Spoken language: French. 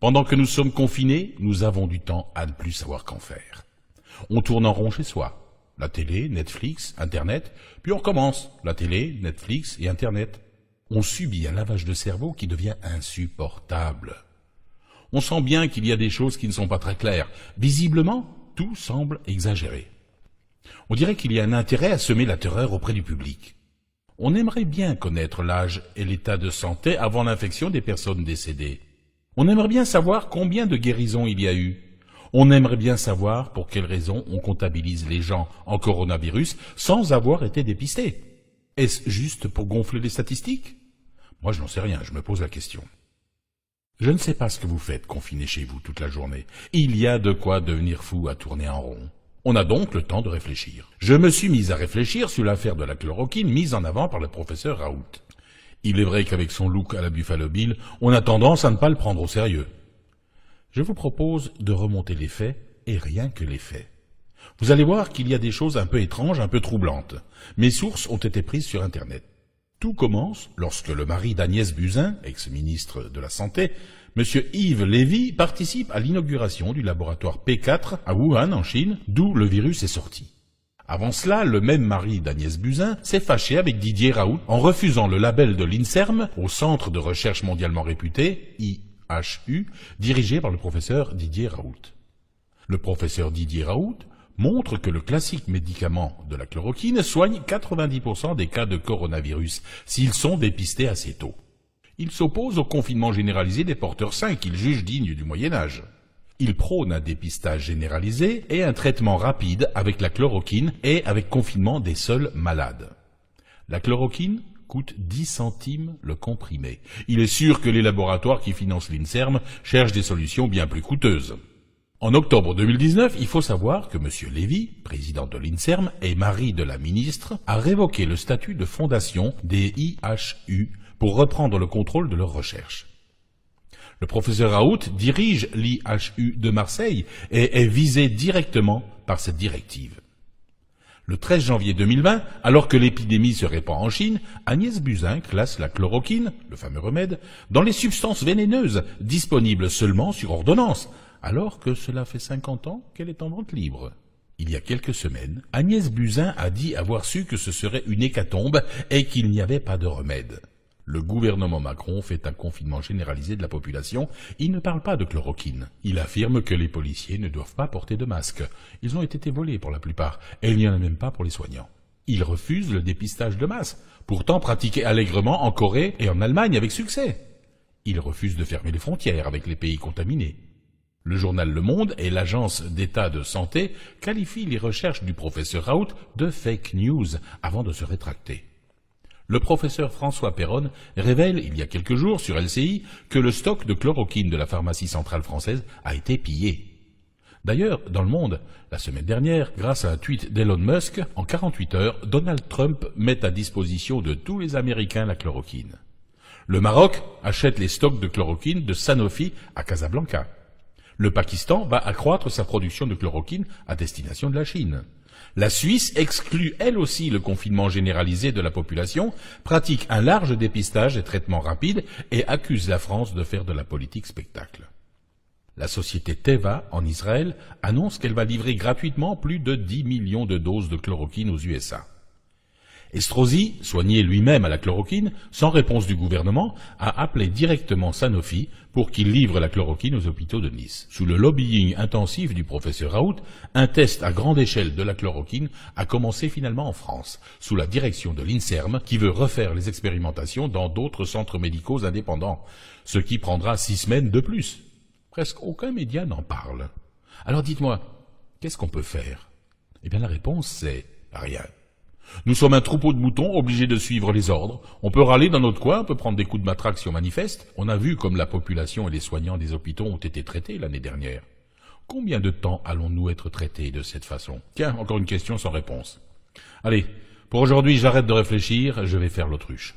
Pendant que nous sommes confinés, nous avons du temps à ne plus savoir qu'en faire. On tourne en rond chez soi. La télé, Netflix, Internet, puis on recommence. La télé, Netflix et Internet. On subit un lavage de cerveau qui devient insupportable. On sent bien qu'il y a des choses qui ne sont pas très claires. Visiblement, tout semble exagéré. On dirait qu'il y a un intérêt à semer la terreur auprès du public. On aimerait bien connaître l'âge et l'état de santé avant l'infection des personnes décédées. On aimerait bien savoir combien de guérisons il y a eu. On aimerait bien savoir pour quelles raisons on comptabilise les gens en coronavirus sans avoir été dépistés. Est-ce juste pour gonfler les statistiques? Moi, je n'en sais rien, je me pose la question. Je ne sais pas ce que vous faites confiné chez vous toute la journée. Il y a de quoi devenir fou à tourner en rond. On a donc le temps de réfléchir. Je me suis mis à réfléchir sur l'affaire de la chloroquine mise en avant par le professeur Raoult. Il est vrai qu'avec son look à la Buffalo Bill, on a tendance à ne pas le prendre au sérieux. Je vous propose de remonter les faits, et rien que les faits. Vous allez voir qu'il y a des choses un peu étranges, un peu troublantes. Mes sources ont été prises sur Internet. Tout commence lorsque le mari d'Agnès Buzyn, ex-ministre de la Santé, M. Yves Lévy, participe à l'inauguration du laboratoire P4 à Wuhan, en Chine, d'où le virus est sorti. Avant cela, le même mari d'Agnès Buzyn s'est fâché avec Didier Raoult en refusant le label de l'INSERM au Centre de recherche mondialement réputé, IHU, dirigé par le professeur Didier Raoult. Le professeur Didier Raoult montre que le classique médicament de la chloroquine soigne 90% des cas de coronavirus s'ils sont dépistés assez tôt. Il s'oppose au confinement généralisé des porteurs sains qu'il juge digne du Moyen-Âge. Il prône un dépistage généralisé et un traitement rapide avec la chloroquine et avec confinement des seuls malades. La chloroquine coûte 10 centimes le comprimé. Il est sûr que les laboratoires qui financent l'INSERM cherchent des solutions bien plus coûteuses. En octobre 2019, il faut savoir que M. Lévy, président de l'INSERM et mari de la ministre, a révoqué le statut de fondation des IHU pour reprendre le contrôle de leurs recherches. Le professeur Raoult dirige l'IHU de Marseille et est visé directement par cette directive. Le 13 janvier 2020, alors que l'épidémie se répand en Chine, Agnès Buzyn classe la chloroquine, le fameux remède, dans les substances vénéneuses disponibles seulement sur ordonnance, alors que cela fait 50 ans qu'elle est en vente libre. Il y a quelques semaines, Agnès Buzyn a dit avoir su que ce serait une hécatombe et qu'il n'y avait pas de remède. Le gouvernement Macron fait un confinement généralisé de la population. Il ne parle pas de chloroquine. Il affirme que les policiers ne doivent pas porter de masque. Ils ont été volés pour la plupart, et il n'y en a même pas pour les soignants. Il refuse le dépistage de masse, pourtant pratiqué allègrement en Corée et en Allemagne avec succès. Il refuse de fermer les frontières avec les pays contaminés. Le journal Le Monde et l'Agence d'État de Santé qualifient les recherches du professeur Raoult de fake news avant de se rétracter. Le professeur François Perronne révèle il y a quelques jours sur LCI que le stock de chloroquine de la pharmacie centrale française a été pillé. D'ailleurs, dans Le Monde, la semaine dernière, grâce à un tweet d'Elon Musk, en 48 heures, Donald Trump met à disposition de tous les Américains la chloroquine. Le Maroc achète les stocks de chloroquine de Sanofi à Casablanca. Le Pakistan va accroître sa production de chloroquine à destination de la Chine. La Suisse exclut elle aussi le confinement généralisé de la population, pratique un large dépistage et traitement rapide et accuse la France de faire de la politique spectacle. La société Teva, en Israël, annonce qu'elle va livrer gratuitement plus de 10 millions de doses de chloroquine aux USA. Estrosi, soigné lui-même à la chloroquine, sans réponse du gouvernement, a appelé directement Sanofi pour qu'il livre la chloroquine aux hôpitaux de Nice. Sous le lobbying intensif du professeur Raoult, un test à grande échelle de la chloroquine a commencé finalement en France, sous la direction de l'INSERM, qui veut refaire les expérimentations dans d'autres centres médicaux indépendants, ce qui prendra 6 semaines de plus. Presque aucun média n'en parle. Alors dites-moi, qu'est-ce qu'on peut faire? Eh bien la réponse c'est rien. Nous sommes un troupeau de moutons obligés de suivre les ordres. On peut râler dans notre coin, on peut prendre des coups de matraque si on manifeste. On a vu comme la population et les soignants des hôpitaux ont été traités l'année dernière. Combien de temps allons-nous être traités de cette façon? Tiens, encore une question sans réponse. Allez, pour aujourd'hui j'arrête de réfléchir, je vais faire l'autruche.